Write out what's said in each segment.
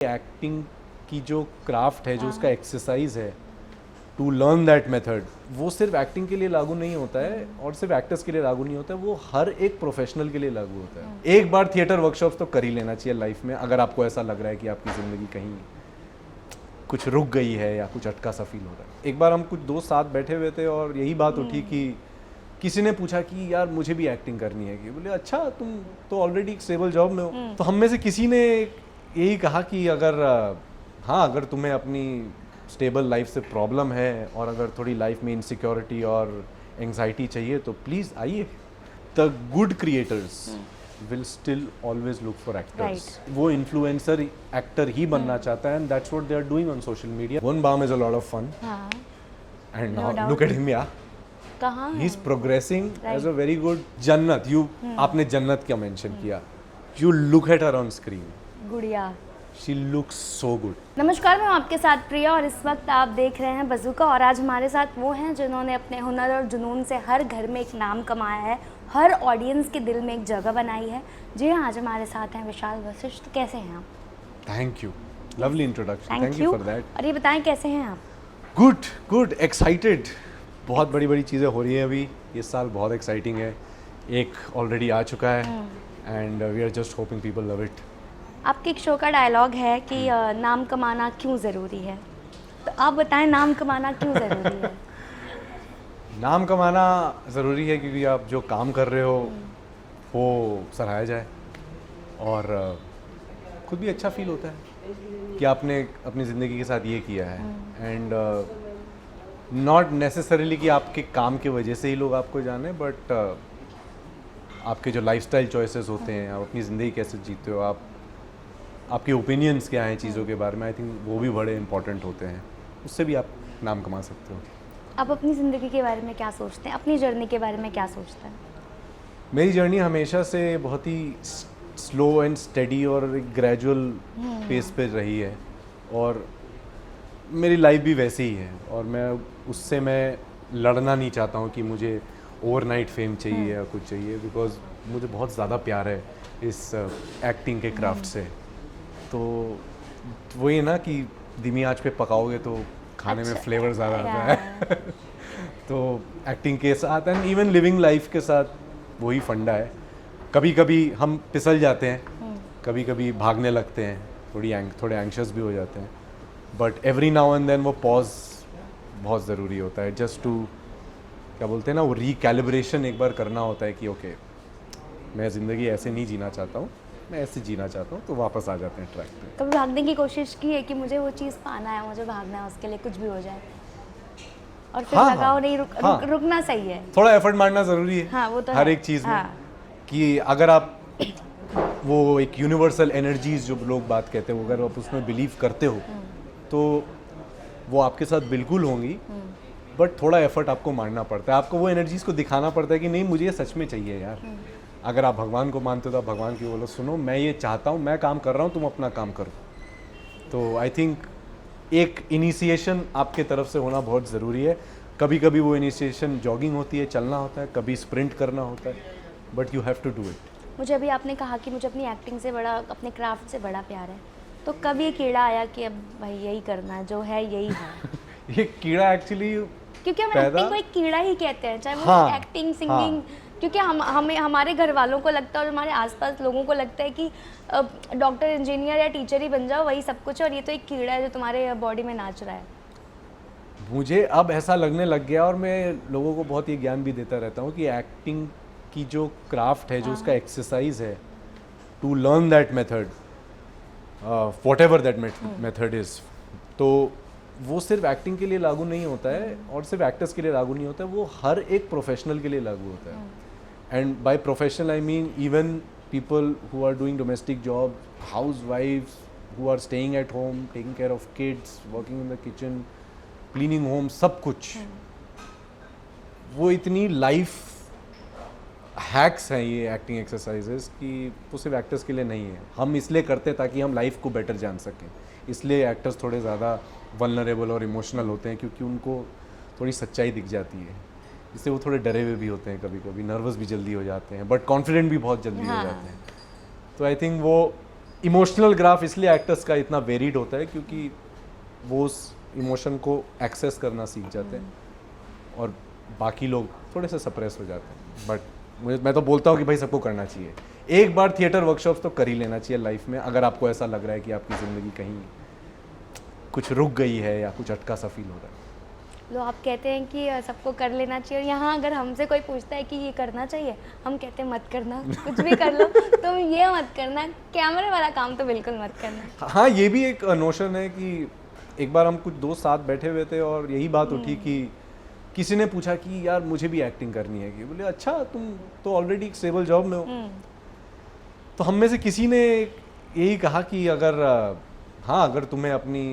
Acting की जो craft है, जो उसका एक्सरसाइज है, टू लर्न दैट मेथड, वो सिर्फ एक्टिंग के लिए लागू नहीं होता है और सिर्फ एक्टर्स के लिए लागू नहीं होता है, वो हर एक प्रोफेशनल के लिए लागू होता है। एक बार थिएटर वर्कशॉप्स तो कर ही लेना चाहिए लाइफ में, अगर आपको ऐसा लग रहा है कि आपकी ज़िंदगी कहीं कुछ रुक गई है या कुछ अटका सा फील हो रहा है। एक बार हम कुछ दोस्त साथ बैठे हुए थे और यही बात उठी कि किसी ने पूछा कि यार मुझे भी एक्टिंग करनी है, कि बोले अच्छा तुम तो ऑलरेडी एक स्टेबल जॉब में हो। तो हम में से किसी ने यही कहा कि अगर तुम्हें अपनी स्टेबल लाइफ से प्रॉब्लम है और अगर थोड़ी लाइफ में इनसिक्योरिटी और एंग्जाइटी चाहिए तो प्लीज़ आइए। The good creators will still always look for actors. वो इन्फ्लुएंसर एक्टर ही बनना चाहता है, and that's what they are doing on social media. वन Bam is a lot of fun and now look at him, yeah he is progressing as a very good. Jannat, आपने जन्नत क्या mention किया, you look at her on screen, गुड़िया, she looks so good. नमस्कार, मैं आपके साथ प्रिया और इस वक्त आप देख रहे हैं बज़ूका। और आज हमारे साथ वो हैं जिन्होंने अपने हुनर और जुनून से हर घर में एक नाम कमाया है, हर ऑडियंस के दिल में एक जगह बनाई है। जी हाँ, आज हमारे साथ हैं विशाल वशिष्ठ। कैसे हैं आप? Thank you, lovely introduction, thank you for that. और ये बताएं कैसे हैं आप? Good good, excited. बहुत बड़ी बड़ी चीज़ें हो रही हैं अभी, ये साल बहुत एक्साइटिंग है। एक ऑलरेडी आ चुका है and we are just hoping people love it. आपके एक शो का डायलॉग है कि नाम कमाना क्यों ज़रूरी है, तो आप बताएं नाम कमाना क्यों ज़रूरी है? नाम कमाना ज़रूरी है क्योंकि आप जो काम कर रहे हो वो सराहा जाए और खुद भी अच्छा फील होता है कि आपने अपनी ज़िंदगी के साथ ये किया है। एंड नॉट नेसेसरीली कि आपके काम की वजह से ही लोग आपको जाने, बट आपके जो लाइफस्टाइल चॉइसेस होते हैं, आप अपनी ज़िंदगी कैसे जीते हो, आपके ओपिनियंस क्या हैं चीज़ों के बारे में, आई थिंक वो भी बड़े इंपॉर्टेंट होते हैं। उससे भी आप नाम कमा सकते हो। आप अपनी ज़िंदगी के बारे में क्या सोचते हैं, अपनी जर्नी के बारे में क्या सोचते हैं? मेरी जर्नी हमेशा से बहुत ही स्लो एंड स्टेडी और ग्रेजुअल पेस पे रही है और मेरी लाइफ भी वैसे ही है। और मैं लड़ना नहीं चाहता हूँ कि मुझे ओवरनाइट फेम चाहिए या कुछ चाहिए, बिकॉज मुझे बहुत ज़्यादा प्यार है इस एक्टिंग के क्राफ्ट से। तो वही ना कि धीमी आंच पे पकाओगे तो खाने में फ्लेवर ज़्यादा आता है। तो एक्टिंग के साथ एंड इवन लिविंग लाइफ के साथ वही फंडा है। कभी कभी हम फिसल जाते हैं, कभी कभी भागने लगते हैं, थोड़े एंग्शियस भी हो जाते हैं, but every now and then वो पॉज बहुत ज़रूरी होता है, जस्ट टू क्या बोलते हैं ना, वो रिकैलिब्रेशन एक बार करना होता है कि ओके मैं ज़िंदगी ऐसे नहीं जीना चाहता हूँ, मैं ऐसे जीना चाहता हूँ, तो वापस आ जाते हैं ट्रैक पे। कभी भागने की कोशिश की है कि मुझे वो चीज़ पाना है, मुझे भागना है, उसके लिए कुछ भी हो जाए, और फिर लगाओ नहीं रुकना सही है, थोड़ा एफर्ट मारना ज़रूरी है। हाँ, वो तो हर है। एक चीज़ में कि अगर आप वो एक यूनिवर्सल एनर्जीज जो लोग बात कहते हैं, अगर आप उसमें बिलीव करते हो तो वो आपके साथ बिल्कुल होंगी, बट थोड़ा एफर्ट आपको मारना पड़ता है। आपको वो एनर्जीज को दिखाना पड़ता है कि नहीं मुझे ये सच में चाहिए यार। अगर आप भगवान को मानते हो तो आप भगवान की बोलो, सुनो मैं ये चाहता हूँ, मैं काम कर रहा हूँ, तुम अपना काम करो। तो आई थिंक एक इनिशिएशन आपके तरफ से होना बहुत ज़रूरी है। कभी कभी वो इनिशिएशन जॉगिंग होती है, चलना होता है, कभी स्प्रिंट करना होता है, but you have to do it. मुझे अभी आपने कहा कि मुझे अपनी एक्टिंग से बड़ा, अपने क्राफ्ट से बड़ा प्यार है, तो कब ये कीड़ा आया कि अब भाई यही करना है, जो है यही है? ये कीड़ा एक्चुअली, क्योंकि हम एक्टिंग को एक कीड़ा ही कहते हैं, चाहे वो एक्टिंग, सिंगिंग, क्योंकि हमें हमारे घर वालों को लगता है और हमारे आसपास लोगों को लगता है कि डॉक्टर, इंजीनियर या टीचर ही बन जाओ, वही सब कुछ है, और ये तो एक कीड़ा है जो तुम्हारे बॉडी में नाच रहा है। मुझे अब ऐसा लगने लग गया, और मैं लोगों को बहुत ये ज्ञान भी देता रहता हूँ कि एक्टिंग की जो क्राफ्ट है, जो उसका एक्सरसाइज है, to learn that method, whatever that method is, तो वो सिर्फ एक्टिंग के लिए लागू नहीं होता है और सिर्फ एक्टर्स के लिए लागू नहीं होता है, वो हर एक प्रोफेशनल के लिए लागू होता है। And by professional I mean even people who are doing domestic job, हाउस वाइफ्स who are staying at home, taking care of kids, working in the kitchen, cleaning home, सब कुछ। वो इतनी लाइफ हैक्स हैं ये एक्टिंग एक्सरसाइजेस कि वो सिर्फ एक्टर्स के लिए नहीं है। हम इसलिए करते ताकि हम लाइफ को बेटर जान सकें, इसलिए एक्टर्स थोड़े ज़्यादा वल्नरेबल और इमोशनल होते हैं, क्योंकि उनको थोड़ी सच्चाई दिख जाती है। इससे वो थोड़े डरे हुए भी होते हैं, कभी कभी नर्वस भी जल्दी हो जाते हैं, बट कॉन्फिडेंट भी बहुत जल्दी हो जाते हैं। तो आई थिंक वो इमोशनल ग्राफ इसलिए एक्टर्स का इतना वेरिड होता है क्योंकि वो उस इमोशन को एक्सेस करना सीख जाते हैं और बाकी लोग थोड़े से सप्रेस हो जाते हैं। बट मैं तो बोलता हूँ कि भाई सबको करना चाहिए, एक बार थिएटर वर्कशॉप्स तो कर ही लेना चाहिए लाइफ में, अगर आपको ऐसा लग रहा है कि आपकी ज़िंदगी कहीं कुछ रुक गई है या कुछ अटका सा फील हो रहा है। लो आप कहते हैं कि सबको कर लेना चाहिए, और यहाँ अगर हमसे कोई पूछता है कि ये करना चाहिए, हम कहते हैं मत करना, कुछ भी कर लो, तुम ये मत करना, कैमरे वाला काम तो बिल्कुल मत करना। हाँ, ये भी एक नोशन है कि एक बार हम कुछ दोस्त साथ बैठे हुए थे और यही बात उठी कि किसी ने पूछा कि यार मुझे भी एक्टिंग करनी है, कि बोले अच्छा तुम तो ऑलरेडी एक स्टेबल जॉब में हो। तो हम में से किसी ने यही कहा कि अगर तुम्हें अपनी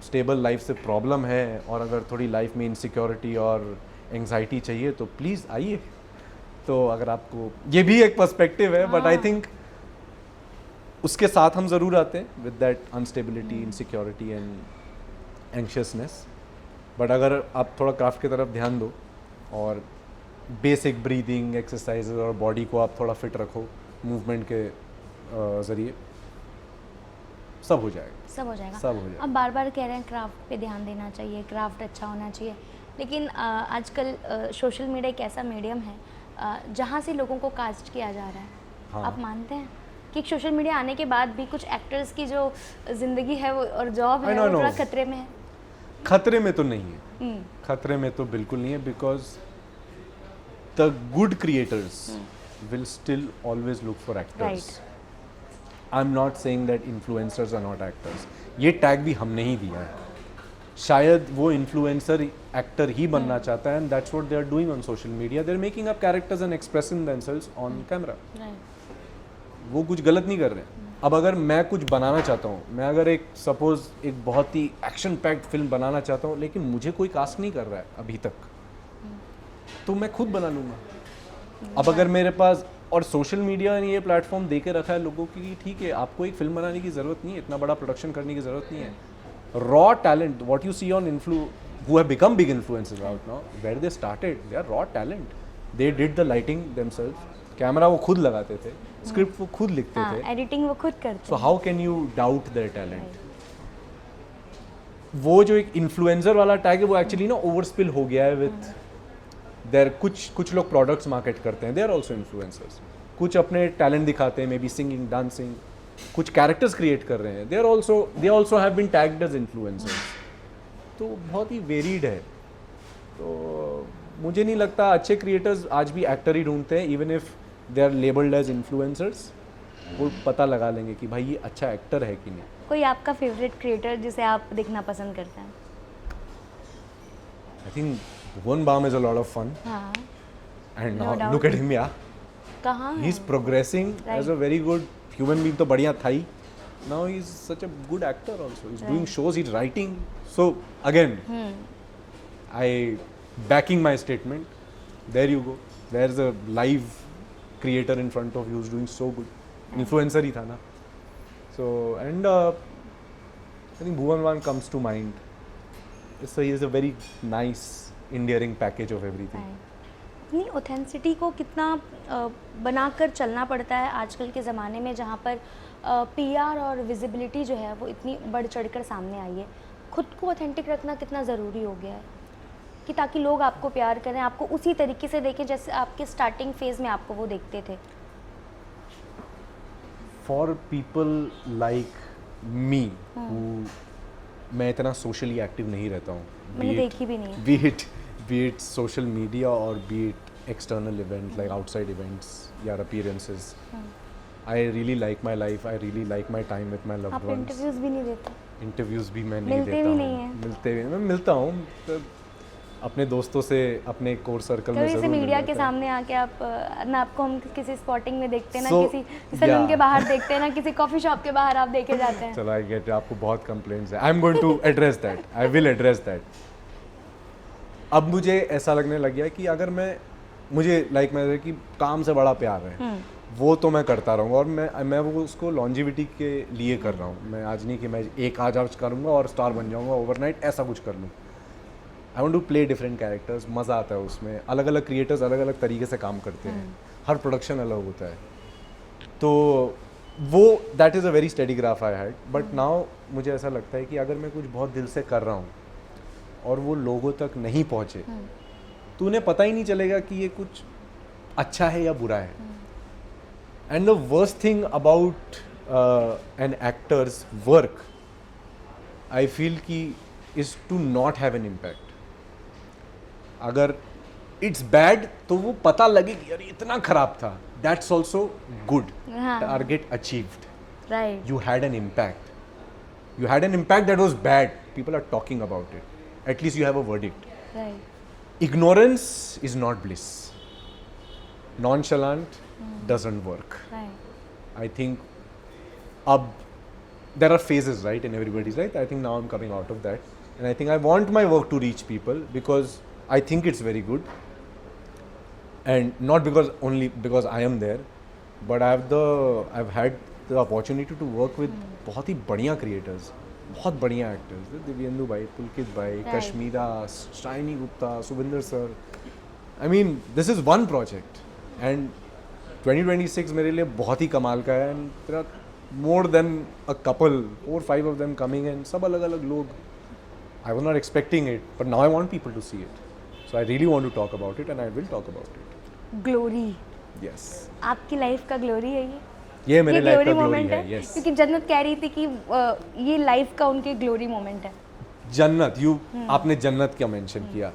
स्टेबल लाइफ से प्रॉब्लम है और अगर थोड़ी लाइफ में इनसिक्योरिटी और एंग्जाइटी चाहिए तो प्लीज़ आइए। तो अगर आपको ये भी एक पर्सपेक्टिव है, बट आई थिंक उसके साथ हम ज़रूर आते हैं with that instability, insecurity and anxiousness. But अगर आप थोड़ा क्राफ्ट की तरफ ध्यान दो और बेसिक ब्रीदिंग एक्सरसाइजेज और बॉडी को आप थोड़ा फिट रखो मूवमेंट के ज़रिए, सब हो जाएगा। सब हो जाएगा। सब हो जाएगा। अब बार बार कह रहे हैं क्राफ्ट पे ध्यान देना चाहिए, क्राफ्ट अच्छा होना चाहिए, लेकिन आजकल सोशल मीडिया एक ऐसा मीडियम है जहाँ से लोगों को कास्ट किया जा रहा है। हाँ। आप मानते हैं कि सोशल मीडिया आने के बाद भी कुछ एक्टर्स की जो ज़िंदगी है वो और जॉब है वो थोड़ा खतरे में है? खतरे में तो नहीं है, खतरे में तो बिल्कुल नहीं है, because the good creators will still always look for actors. I am not saying that influencers are not actors, ये टैग भी हमने ही दिया है। शायद वो इन्फ्लुएंसर एक्टर ही बनना चाहता है, and that's what they are doing on social media, they are making up characters and expressing themselves on camera. वो कुछ गलत नहीं कर रहे हैं। अब अगर मैं कुछ बनाना चाहता हूँ, मैं अगर एक सपोज एक बहुत ही एक्शन पैक्ड फिल्म बनाना चाहता हूँ, लेकिन मुझे कोई कास्ट नहीं कर रहा है अभी तक, तो मैं खुद बना लूँगा। अब अगर मेरे पास, और सोशल मीडिया ने ये प्लेटफॉर्म दे के रखा है लोगों की, ठीक है आपको एक फिल्म बनाने की ज़रूरत नहीं है, इतना बड़ा प्रोडक्शन करने की ज़रूरत नहीं है। Raw talent, what you see on who have become big influencers out now, where they started, they are raw talent. They did the lighting themselves, camera वो खुद लगाते थे, स्क्रिप्ट वो खुद लिखते थे, एडिटिंग वो खुद करते। So how can you doubt their talent? वो जो एक इन्फ्लुएंसर वाला टैग है वो एक्चुअली ना ओवरस्पिल हो गया है विद देयर, कुछ लोग प्रोडक्ट्स मार्केट करते हैं, दे आर ऑल्सो इन्फ्लुएंसर्स, कुछ अपने टैलेंट दिखाते हैं, मे बी सिंगिंग, डांसिंग, कुछ कैरेक्टर्स क्रिएट कर रहे हैं, they also have been tagged as influencers. तो बहुत ही वेरीड है। तो मुझे नहीं लगता, अच्छे क्रिएटर्स आज भी एक्टर ही ढूंढते हैं, even if they are labelled as influencers, वो पता लगा लेंगे कि भाई ये अच्छा एक्टर है कि नहीं। कोई आपका फेवरेट क्रिएटर जिसे आप देखना पसंद करते हैं? I think Bhuvan Bam is a lot of fun, and now look at him, या कहाँ he is progressing as a very good human being, तो बढ़िया था ही। Now he's such a good actor also. He's doing shows, he's writing. So again, I backing my statement. There you go. There's a live creator in front of you who's doing so good. Influencer ही था ना. So and I think Bhuvan Bam comes to mind. So he is a very nice, endearing package of everything. अपनी ऑथेंसिटी को कितना बनाकर चलना पड़ता है आजकल के ज़माने में, जहाँ पर पीआर और विजिबिलिटी जो है वो इतनी बढ़ चढ़कर सामने आई है। खुद को ऑथेंटिक रखना कितना ज़रूरी हो गया है कि ताकि लोग आपको प्यार करें, आपको उसी तरीके से देखें जैसे आपके स्टार्टिंग फेज़ में आपको वो देखते थे। फॉर पीपल लाइक मी, मैं इतना सोशली एक्टिव नहीं रहता हूँ, मैंने देखी भी नहीं है। be it social media or be it external event like outside events या appearances. I really like my life. I really like my time with my loved आप ones. इंटरव्यूज़ भी नहीं देते? इंटरव्यूज़ भी मैं नहीं मिलते देता भी हूँ। नहीं हैं? मिलते भी मैं मिलता हूँ तो अपने दोस्तों से, अपने कोर सर्कल में कभी से ज़रूर मीडिया मिल के जाता है। सामने आके आप ना आपको हम किसी स्पॉटिंग में देखते हैं, ना So, किसी सैलून yeah. के बाहर देखते हैं, ना किसी कॉफ़ी शॉप के बाहर आप देखे जाते हैं। चलो आई गेट, आपको बहुत कंप्लेंट्स है। I am going to address that, I will address that. अब मुझे ऐसा लगने लग गया कि अगर मुझे मेरे कि काम से बड़ा प्यार है, वो तो मैं करता रहूँगा, और मैं वो उसको लॉन्जिविटी के लिए कर रहा हूँ। मैं आज नहीं कि मैं एक आज करूँगा और स्टार बन जाऊँगा ओवरनाइट, ऐसा कुछ कर लूँ। I want to play different characters, मज़ा आता है उसमें। अलग अलग क्रिएटर्स अलग अलग तरीके से काम करते हैं, हर प्रोडक्शन अलग होता है। तो वो that is a very study graph I had, but now मुझे ऐसा लगता है कि अगर मैं कुछ बहुत दिल से कर रहा हूँ और वो लोगों तक नहीं पहुँचे तो उन्हें पता ही नहीं चलेगा कि ये कुछ अच्छा है या बुरा है. And the worst thing about an actor's work I feel कि is to not have an impact. अगर इट्स बैड तो वो पता लगे कि यार इतना खराब था, दैट्स ऑल्सो गुड. हाँ. Target achieved. Right. You had an impact. You had an impact that was bad. People are talking about it. At least you have a verdict. Right. Ignorance is not bliss. Nonchalant doesn't work. Right. I think there are phases, right, in everybody's life. I think now I'm coming out of that. And I think I want my work to reach people because I think it's very good. And not only because I am there, but I've had the opportunity to work with बहुत ही बढ़िया creators, बहुत बढ़िया actors, Dibyendu भाई, पुलकित भाई, Right. Kashmira, Shiny Gupta, Suvinder sir. I mean, this is one project, and 2026 मेरे लिए बहुत ही कमाल का है, and there are more than a couple, 4-5 of them coming, and सब अलग-अलग लोग. I was not expecting it, but now I want people to see it. So I really want to talk about it, and I will talk about it. Glory. Yes. आपकी life का glory है ये? ये मेरे life का glory glory moment है. है? Yes. क्योंकि जन्नत कह रही थी कि ये लाइफ का उनकी ग्लोरी मोमेंट है. जन्नत, आपने जन्नत क्या मेंशन किया.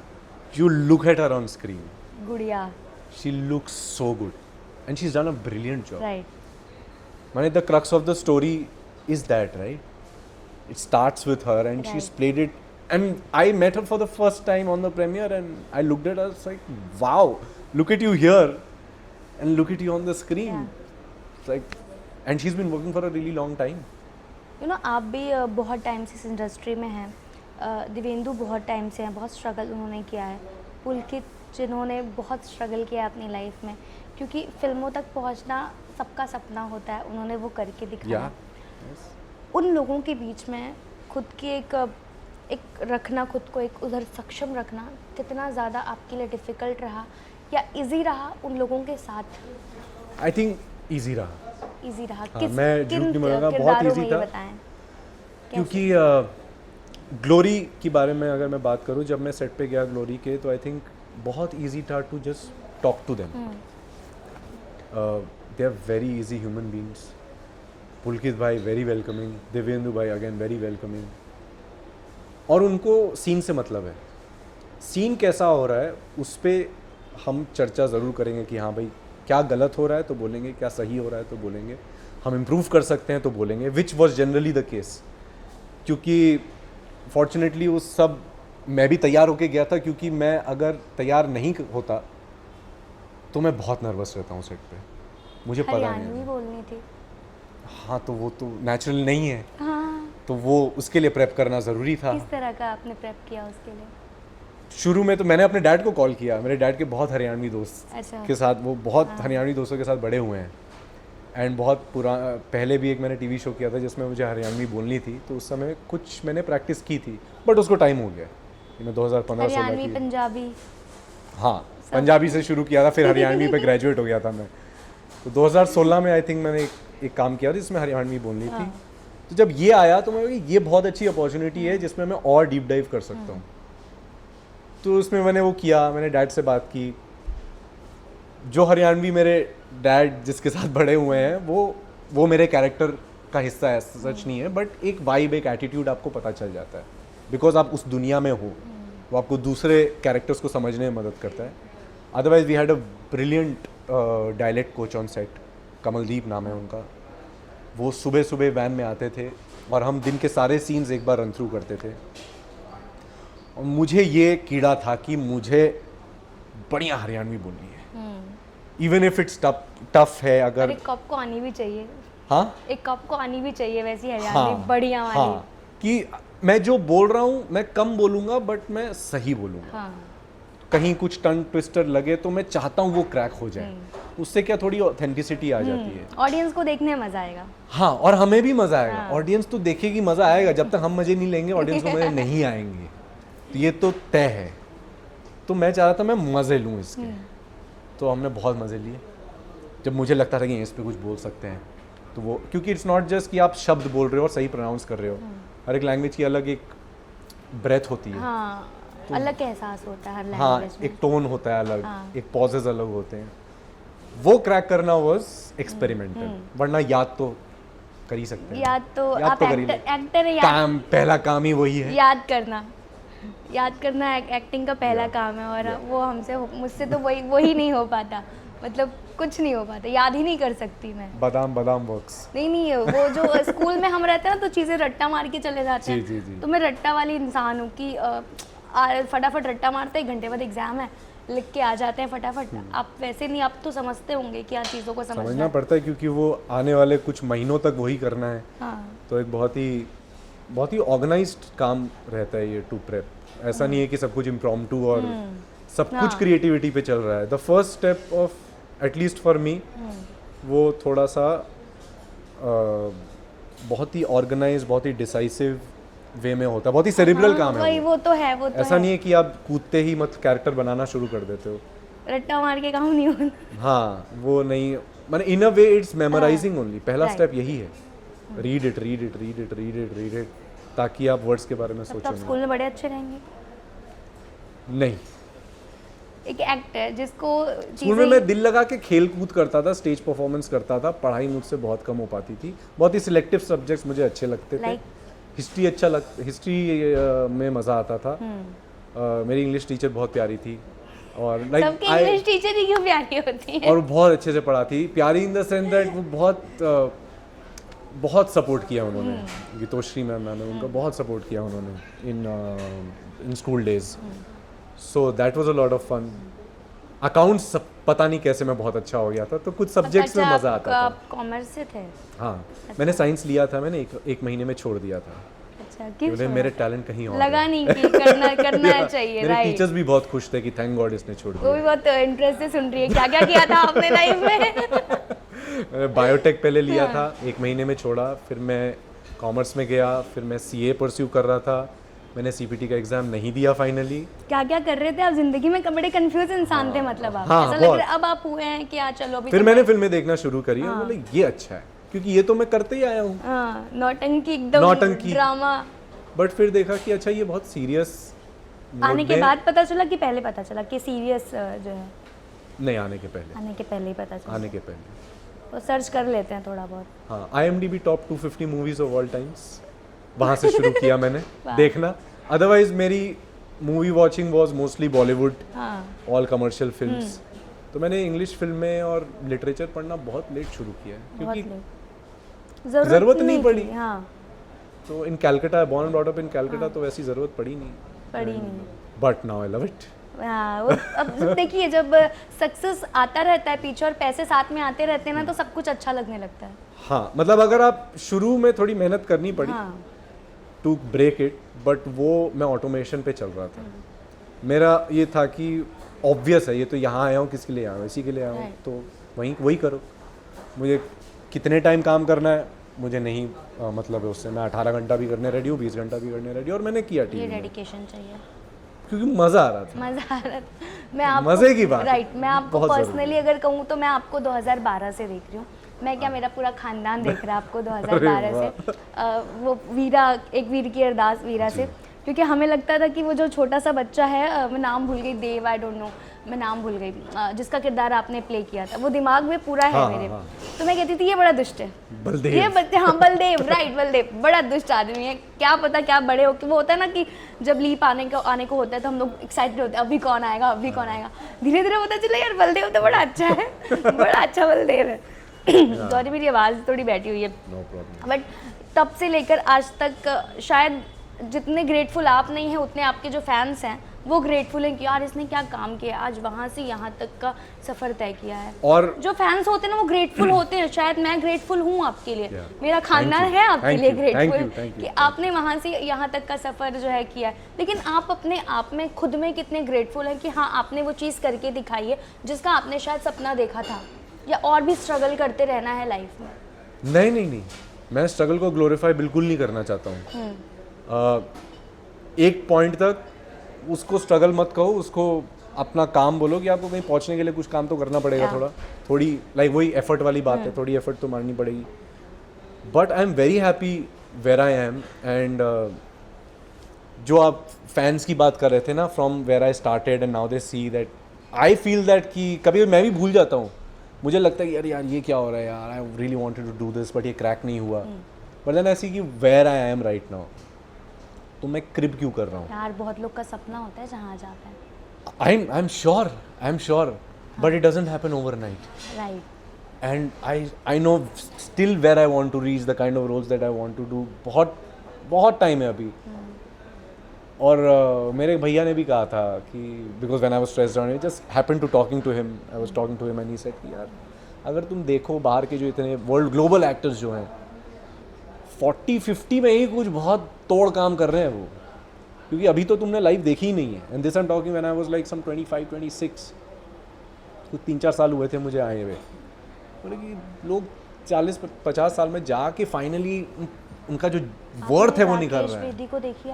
You look at her on screen. गुड़िया. She looks so good, and she's done a brilliant job. Right. Mane, the crux of the story is that, right? It starts with her, and she's Right. played it. And I met her for the first time on the premiere, and I looked at her, I was like, wow, look at you here, and look at you on the screen. Yeah. It's like, and she's been working for a really long time. You know आप भी बहुत time से इस industry में हैं. दिव्येंदु बहुत time से हैं, बहुत स्ट्रगल उन्होंने किया है. पुलकित जिन्होंने बहुत स्ट्रगल किया है अपनी लाइफ में, क्योंकि फिल्मों तक पहुंचना सबका सपना होता है, उन्होंने वो करके दिखाया. Yeah. Yes. उन लोगों के बीच में खुद की एक रखना, खुद को एक उधर सक्षम रखना कितना ज़्यादा आपके लिए डिफ़िकल्ट रहा या इजी रहा उन लोगों के साथ? I think easy रहा. इजी रहा. हाँ, मैं झूठ नहीं बोलूँगा, बहुत किरदारों easy में ये था. बताएं. क्योंकि ग्लोरी के बारे में अगर मैं बात करूं, जब मैं सेट पे गया ग्लोरी के, तो आई थिंक बहुत इजी था to just talk to them. They are very easy human beings. Pulkit भाई वेरी वेलकमिंग, दिव्येंदु भाई अगेन वेरी वेलकमिंग. और उनको सीन से मतलब है. सीन कैसा हो रहा है उस पर हम चर्चा ज़रूर करेंगे कि हाँ भाई क्या गलत हो रहा है तो बोलेंगे, क्या सही हो रहा है तो बोलेंगे, हम इम्प्रूव कर सकते हैं तो बोलेंगे, which was generally the case. क्योंकि फॉर्चुनेटली वो सब मैं भी तैयार होके गया था, क्योंकि मैं अगर तैयार नहीं होता तो मैं बहुत नर्वस रहता हूँ सेट पे. मुझे पता हरियाणवी नहीं. बोलनी थी. हाँ, तो वो तो नेचुरल नहीं है, हाँ. तो वो उसके लिए प्रेप करना ज़रूरी था. किस तरह का आपने प्रेप किया उसके लिए? शुरू में तो मैंने अपने डैड को कॉल किया. मेरे डैड के बहुत हरियाणवी दोस्त अच्छा. के साथ, वो बहुत हाँ. हरियाणवी दोस्तों के साथ बड़े हुए हैं. एंड बहुत पहले भी एक मैंने टीवी शो किया था जिसमें मुझे हरियाणवी बोलनी थी, तो उस समय कुछ मैंने प्रैक्टिस की थी, बट उसको टाइम हो गया. मैं 2015-16 हरियाणवी, की. पंजाबी. हाँ, पंजाबी से शुरू किया था, फिर हरियाणवी पे ग्रेजुएट हो गया था मैं. तो 2016 में आई थिंक मैंने एक काम किया था जिसमें हरियाणवी बोलनी थी. हाँ. तो जब ये आया तो मैं ये बहुत अच्छी अपॉर्चुनिटी है जिसमें मैं और डीप डाइव कर सकता हूँ. तो उसमें मैंने वो किया, मैंने डैड से बात की. जो हरियाणवी मेरे डैड जिसके साथ बड़े हुए हैं वो मेरे कैरेक्टर का हिस्सा है, सच नहीं है, बट एक वाइब, एक एटीट्यूड आपको पता चल जाता है, बिकॉज आप उस दुनिया में हो. वो आपको दूसरे कैरेक्टर्स को समझने में मदद करता है. Otherwise we had a brilliant dialect coach on set, Kamaldeep नाम है उनका. वो सुबह सुबह वैन में आते थे और हम दिन के सारे सीन्स एक बार रन थ्रू करते थे. और मुझे ये कीड़ा था कि मुझे बढ़िया हरियाणवी बोलनी है, इवन इफ इट्स टफ है. अगर एक कप को आनी भी चाहिए. हाँ, एक कप को आनी भी चाहिए वैसी हरियाणवी. हाँ, बढ़िया वाली. हाँ, कि मैं जो बोल रहा हूँ मैं कम बोलूँगा बट मैं सही बोलूँगा. हाँ. कहीं कुछ टंग ट्विस्टर लगे तो मैं चाहता हूँ वो क्रैक हो जाए. उससे क्या थोड़ी ऑथेंटिसिटी आ जाती है. ऑडियंस को देखने में मजा आएगा. हाँ, और हमें भी मजा आएगा. हाँ. ऑडियंस तो देखेगी, मजा आएगा. जब तक हम मजे नहीं लेंगे ऑडियंस को मजे नहीं आएंगे, तो ये तो तय है. तो मैं चाह रहा था मैं मजे लूँ इसके. तो हमने बहुत मजे लिए. जब मुझे लगता था कि इस पे कुछ बोल सकते हैं तो वो क्योंकि इट्स नॉट जस्ट कि आप शब्द बोल रहे हो और सही प्रोनाउंस कर रहे हो, हर एक लैंग्वेज की अलग एक ब्रेथ होती है। हाँ, अलग एहसास होता है हर हाँ, लैंग्वेज में। एक टोन होता है अलग, हाँ। एक पॉजेज अलग होते हैं। वो क्रैक करना वाज एक्सपेरिमेंटल, वरना याद तो कर ही सकते हैं। याद तो याद आप तो कर ही एक्टर है, काम पहला काम ही वही है। याद करना एक्टिंग का पहला काम है, और वो मुझसे तो वही नहीं हो पाता, मतलब कुछ नहीं हो पाता, याद ही नहीं कर सकती मैं। बादाम वर्क्स। नहीं वो जो स्कूल में हम रहते हैं ना, तो चीज़ें रट्टा मार के चले जाते हैं। जी, जी। तो मैं रट्टा वाली इंसान हूँ कि फटाफट रट्टा मारते, 1 घंटे बाद एग्जाम है, लिख के आ जाते हैं फटाफट। आप वैसे नहीं, आप तो समझते होंगे क्या चीज़ों को समझना पड़ता है, क्योंकि वो आने वाले कुछ महीनों तक वही करना है। हाँ। तो एक बहुत ही ऑर्गेनाइज्ड काम रहता है ये टू प्रेप। ऐसा नहीं है कि सब कुछ इम्प्रॉम्प्टू और सब कुछ क्रिएटिविटी पे चल रहा है। The first step of at least for me वो थोड़ा सा बहुत ही ऑर्गेनाइज, बहुत ही डिसाइसिव वे में होता है, बहुत ही सेरिब्रल काम है वो तो है, वो तो ऐसा नहीं है कि आप कूदते ही मत कैरेक्टर बनाना शुरू कर देते हो, रट्टा मार के काम नहीं होता। हाँ, वो नहीं, माने इन अ वे इट्स मेमोराइजिंग ओनली। पहला स्टेप यही है, रीड इट, ताकि आप वर्ड्स के बारे में सोचो। आप स्कूल में बड़े अच्छे रहेंगे। नहीं, एक एक्टर जिसको स्कूल में मैं दिल लगा के खेल कूद करता था, स्टेज परफॉर्मेंस करता था, पढ़ाई मुझसे बहुत कम हो पाती थी, बहुत ही सिलेक्टिव सब्जेक्ट्स मुझे अच्छे लगते थे। हिस्ट्री में मज़ा आता था। मेरी इंग्लिश टीचर बहुत प्यारी थी, और सबकी इंग्लिश टीचर ही क्यों प्यारी होती है? और बहुत अच्छे से पढ़ाती, प्यारी इन द सेंस दैट वो बहुत सपोर्ट किया उन्होंने। गीतोश्री मैम ने उनका बहुत सपोर्ट किया उन्होंने in school days. So that was a lot of fun. Accounts पता नहीं कैसे मैं बहुत अच्छा हो गया था, तो कुछ सब्जेक्ट्स में मज़ा आता था। आप कॉमर्स से थे? हाँ, मैंने साइंस लिया था, मैंने एक महीने में छोड़ दिया था। अच्छा, क्यों? मेरे टैलेंट कहीं और लगा नहीं कि करना चाहिए। मेरे टीचर्स भी बहुत खुश थे कि थैंक गॉड इसने छोड़ दिया। वो भी बहुत इंटरेस्ट से सुन रही है, क्या क्या किया था आपने लाइफ में? बायोटेक पहले लिया था, 1 महीने में छोड़ा, फिर मैं कॉमर्स में गया, फिर मैं सीए परस्यू कर रहा था, मैंने सीपीटी का एग्जाम नहीं दिया फाइनली। क्या क्या कर रहे थे आप जिंदगी में? बड़े कंफ्यूज इंसान थे मतलब आप। हाँ, ऐसा लग रहा है अब आप हुए हैं कि चलो अभी। फिर मैंने फिल्में देखना शुरू करी और बोले ये अच्छा है, क्योंकि ये तो मैं करते ही आया हूँ। नौटंकी एकदम, ड्रामा। बट फिर देखा कि अच्छा ये बहुत सीरियस। आने के बाद पता चला कि पहले पता चला कि सीरियस जो है? नहीं, आने के पहले ही पता चला। आने के पहले तो सर्च कर लेते हैं थोड़ा बहुत। हाँ, IMDb top 250 movies of all times, वहाँ से शुरू किया मैंने देखना। अदरवाइज मेरी movie watching was mostly Bollywood, all commercial films. तो मैंने इंग्लिश फिल्में और लिटरेचर पढ़ना बहुत लेट शुरू किया है, क्योंकि ज़रूरत नहीं पड़ी। तो in Calcutta, born and brought up in Calcutta, तो वैसी ज़रूरत पड़ी नहीं। But now I love it. अब देखिए, जब सक्सेस आता रहता है पीछे और पैसे साथ में आते रहते हैं ना, तो सब कुछ अच्छा लगने लगता है। हाँ, मतलब अगर आप शुरू में थोड़ी मेहनत करनी पड़ी टू ब्रेक इट, बट वो मैं ऑटोमेशन पे चल रहा था। मेरा ये था कि ऑब्वियस है, ये तो यहाँ आया हूँ, किसके लिए आया हूँ? इसी के लिए आया हूँ, तो वही करो। मुझे कितने टाइम काम करना है मुझे नहीं मतलब है उससे। मैं 18 घंटा भी करने रेडी हूँ, 20 घंटा भी करने रेडी, और मैंने किया टीवी में। डेडिकेशन चाहिए, क्योंकि मज़ा आ रहा था। मैं आपको मज़े की बात, राइट, मैं आपको पर्सनली अगर कहूँ तो मैं आपको 2012 से देख रही हूँ। मैं क्या, मेरा पूरा खानदान देख रहा है आपको 2012 से। वो एक वीर की अरदास वीरा से, क्योंकि हमें लगता था कि वो जो छोटा सा बच्चा है, मैं नाम भूल गई, देव, आई डोंट नो, मैं नाम भूल गई, जिसका किरदार आपने प्ले किया था, वो दिमाग में पूरा है मेरे। तो मैं कहती थी ये बड़ा दुष्ट है, बलदेव। ये बच्चे, हाँ बलदेव, राइट, बलदेव बड़ा दुष्ट आदमी है। क्या पता क्या बड़े हो के वो होता है ना कि जब लीप आने को होता है तो हम लोग एक्साइटेड होते हैं, अभी कौन आएगा। धीरे धीरे पता चला यार बलदेव तो बड़ा अच्छा है, बड़ा अच्छा बलदेव है। सॉरी, मेरी आवाज़ थोड़ी बैठी हुई है। बट तब से लेकर आज तक शायद जितने ग्रेटफुल आप नहीं हैं, उतने आपके जो फैंस हैं वो ग्रेटफुल हैं कि यार इसने क्या काम किया, आज वहाँ से यहाँ तक का सफ़र तय किया है। और जो फैंस होते हैं ना, वो ग्रेटफुल होते हैं। शायद मैं ग्रेटफुल हूँ आपके लिए, मेरा खानदान है आपके लिए ग्रेटफुल कि आपने वहाँ से यहाँ तक का सफ़र जो है किया है। लेकिन आप अपने आप में खुद में कितने ग्रेटफुल हैं कि हाँ आपने वो चीज़ करके दिखाई है जिसका आपने शायद सपना देखा था, या और भी स्ट्रगल करते रहना है लाइफ में? नहीं, मैं स्ट्रगल को ग्लोरीफाई बिल्कुल नहीं करना चाहता हूँ। एक पॉइंट तक उसको स्ट्रगल मत कहो, उसको अपना काम बोलो कि आपको कहीं पहुंचने के लिए कुछ काम तो करना पड़ेगा। थोड़ी लाइक वही एफर्ट वाली बात है, थोड़ी एफर्ट तो मारनी पड़ेगी। But I am very happy where I am and जो आप फैंस की बात कर रहे थे ना, from where I started and now they see that, I feel that कि कभी मैं भी भूल जाता हूँ, मुझे लगता है कि यार ये क्या हो रहा है यार, I really wanted to do this but ये क्रैक नहीं हुआ, बट देन आई सी कि where I am right now, तो मैं क्रिब क्यों कर रहा हूँ. यार बहुत लोग का सपना होता है जहाँ जाता है. I am sure but it doesn't happen overnight. Right. And I know still where I want to reach, the kind of roles that I want to do. बहुत टाइम है अभी. और मेरे भैया ने भी कहा था कि because when I was stressed out, I just happened to talking to him. I was talking to him and he said कि यार अगर तुम देखो बाहर के जो इतने वर्ल्ड ग्लोबल एक्टर्स जो हैं 40-50 में ही कुछ बहुत तोड़ काम कर रहे हैं वो, क्योंकि अभी तो तुमने लाइव देखी ही नहीं है. And this I am talking when I was like some 25-26, कुछ 3-4 साल हुए थे मुझे आए हुए. बोले कि लोग 40-50 साल में जाके फाइनली उनका जो वर्थ है वो निकल रहा है. राकेश बेदी को देखिए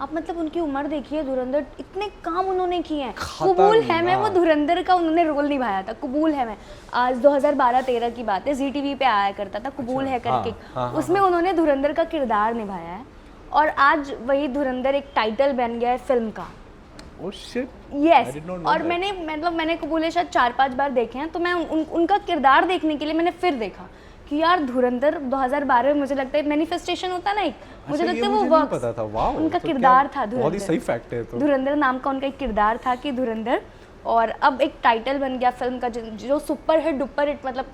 आप मतलब उनकी उम्र देखिए, धुरंधर इतने काम उन्होंने किए हैं. कबूल है मैं वो धुरंधर का उन्होंने रोल निभाया था. कबूल है मैं आज 2012-13 की बात है, जी टीवी पे आया करता था कबूल है करके. उसमें उन्होंने धुरंधर का किरदार निभाया है और आज वही धुरंधर एक टाइटल बन गया है फिल्म का. Oh shit. Yes. और मैंने कबूल है शायद 4-5 बार देखे हैं, तो मैं उनका किरदार देखने के लिए मैंने फिर देखा कि यार धुरंधर 2012 में मुझे लगता है मैनिफेस्टेशन होता है ना एक, मुझे लगता है वो वर्क पता था. वाओ, उनका किरदार था धुरंधर. बहुत ही सही फैक्ट है. तो धुरंधर नाम का उनका एक किरदार था कि धुरंधर, और अब एक टाइटल बन गया फिल्म का जो सुपर हिट डुपर हिट मतलब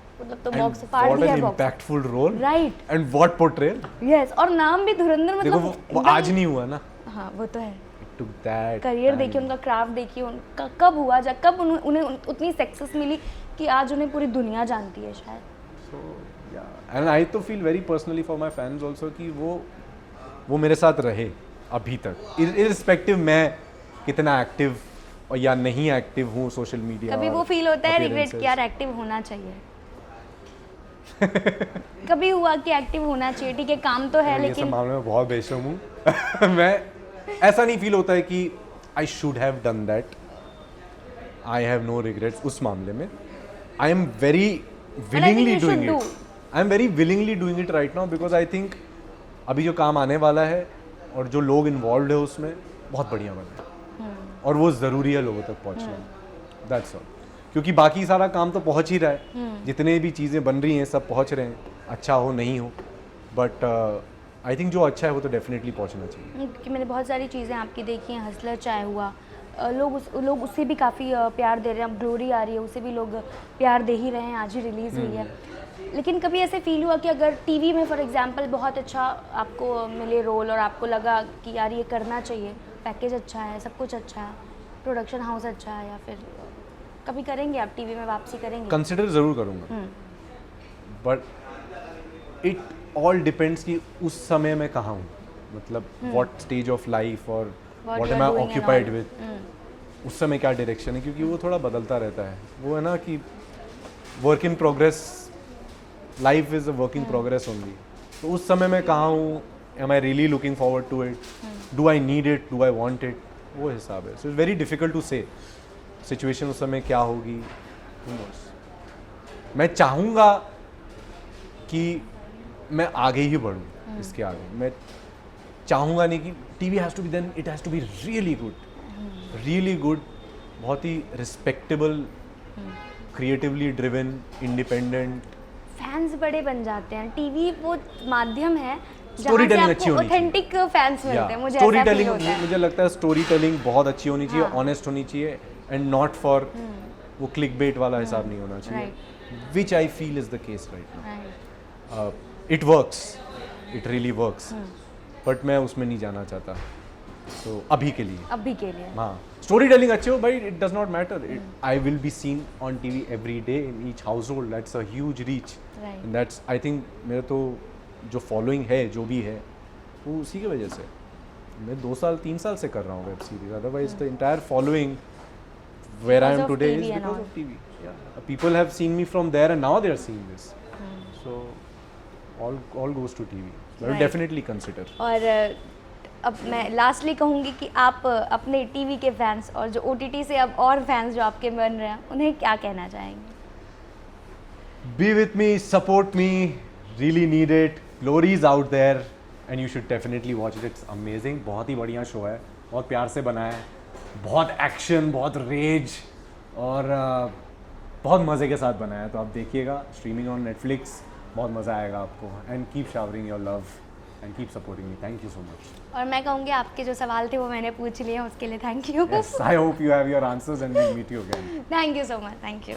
तो बॉक्स फाड़ दिया है. Impactful role. Right. And what portrayal. Yes. और नाम भी धुरंधर मतलब वो आज नहीं हुआ ना. हाँ वो तो है. करियर देखिए उनका, क्राफ्ट देखिए उनका, कब हुआ कब उन्हें उतनी सक्सेस मिली कि आज उन्हें पूरी दुनिया जानती है शायद. सो या एंड आई तो feel very personally for my fans also कि वो मेरे साथ रहे अभी तक, इररिस्पेक्टिव मैं कितना एक्टिव और या नहीं एक्टिव हूँ सोशल मीडिया. कभी वो फील होता है रिग्रेट कि यार एक्टिव होना चाहिए. कभी हुआ कि एक्टिव होना चाहिए, ठीक है काम तो है लेकिन ये सब मामले में बहुत बेशर्म हूँ. मैं ऐसा नहीं फील होता है कि I should have done that. I have no regrets उस मामले में. I am very willingly doing it. I am very willingly doing it right now because I think अभी जो काम आने वाला है और जो लोग इन्वॉल्व है उसमें बहुत बढ़िया बना है और वो ज़रूरी है लोगों तक पहुँचना. That's all. क्योंकि बाकी सारा काम तो पहुँच ही रहा है, जितने भी चीज़ें बन रही हैं सब पहुँच रहे हैं, अच्छा हो नहीं हो, बट आई थिंक जो अच्छा है वो तो डेफिनेटली पहुंचना चाहिए. क्योंकि मैंने बहुत सारी चीज़ें आपकी देखी हैं. हसलर चाय हुआ, लोग उससे भी काफ़ी प्यार दे रहे हैं. अब ग्लोरी आ रही है, उसे भी लोग प्यार दे ही रहे हैं, आज ही रिलीज़ हुई है. लेकिन कभी ऐसे फील हुआ कि अगर टीवी में फॉर एग्जांपल बहुत अच्छा आपको मिले रोल और आपको लगा कि यार ये करना चाहिए, पैकेज अच्छा है, सब कुछ अच्छा है, प्रोडक्शन हाउस अच्छा है, या फिर कभी करेंगे आप टीवी में वापसी करेंगे? कंसिडर ज़रूर करूँगा, बट इट ऑल डिपेंड्स कि उस समय मैं कहाँ हूँ, मतलब व्हाट स्टेज ऑफ लाइफ और what am I occupied with, उस समय क्या डायरेक्शन है, क्योंकि वो थोड़ा बदलता रहता है. वो है ना कि work in progress, life is a work in progress only. तो उस समय मैं कहाँ हूँ, am I really looking forward to it, do I need it, do I want it, वो हिसाब है. So it's very difficult to say situation उस समय क्या होगी. मैं चाहूँगा कि मैं आगे ही बढ़ूँ, इसके आगे मैं चाहूँगा नहीं कि TV has to be, then it has to be really good, बहुत ही respectable, creatively driven, independent. Fans बड़े बन जाते हैं. टीवी वो माध्यम है स्टोरी टेलिंग अच्छी होनी चाहिए, ऑथेंटिक फैंस मिलते हैं. मुझे स्टोरी टेलिंग, मुझे लगता है स्टोरी टेलिंग बहुत अच्छी होनी चाहिए, ऑनेस्ट होनी चाहिए, एंड नॉट फॉर वो क्लिक बेट वाला हिसाब नहीं होना चाहिए, which I feel is the case right now. It works, it really works, but मैं उसमें नहीं जाना चाहता. तो अभी के लिए हाँ, स्टोरी टेलिंग अच्छे हो भाई, it does not matter. I will be seen on TV every day in each house hold. That's a huge reach, and that's I think मेरा तो जो फॉलोइंग है जो भी है वो उसी की वजह से. मैं 2-3 साल से कर रहा हूँ web series, otherwise the entire following where I am today is because of TV. Yeah, people have seen me from there and now they are seeing this. So all goes to TV. I will definitely consider. और अब मैं lastly कहूँगी कि आप अपने TV के fans और जो OTT से अब और फैंस जो आपके बन रहे हैं उन्हें क्या कहना चाहेंगे? Be with me, support me, really need it, glory is out there and you should definitely watch it, it's amazing. बहुत ही बढ़िया शो है, बहुत प्यार से बनाया है, बहुत एक्शन, बहुत रेज और बहुत मज़े के साथ बनाया है। तो आप देखिएगा, स्ट्रीमिंग ऑन नेटफ्लिक्स, बहुत मज़ा आएगा आपको। And keep showering your love and keep supporting me. Thank you so much. और मैं कहूँगी आपके जो सवाल थे वो मैंने पूछ लिए, उसके लिए thank you. Yes, I hope you have your answers and we'll meet you again. Thank you so much, thank you.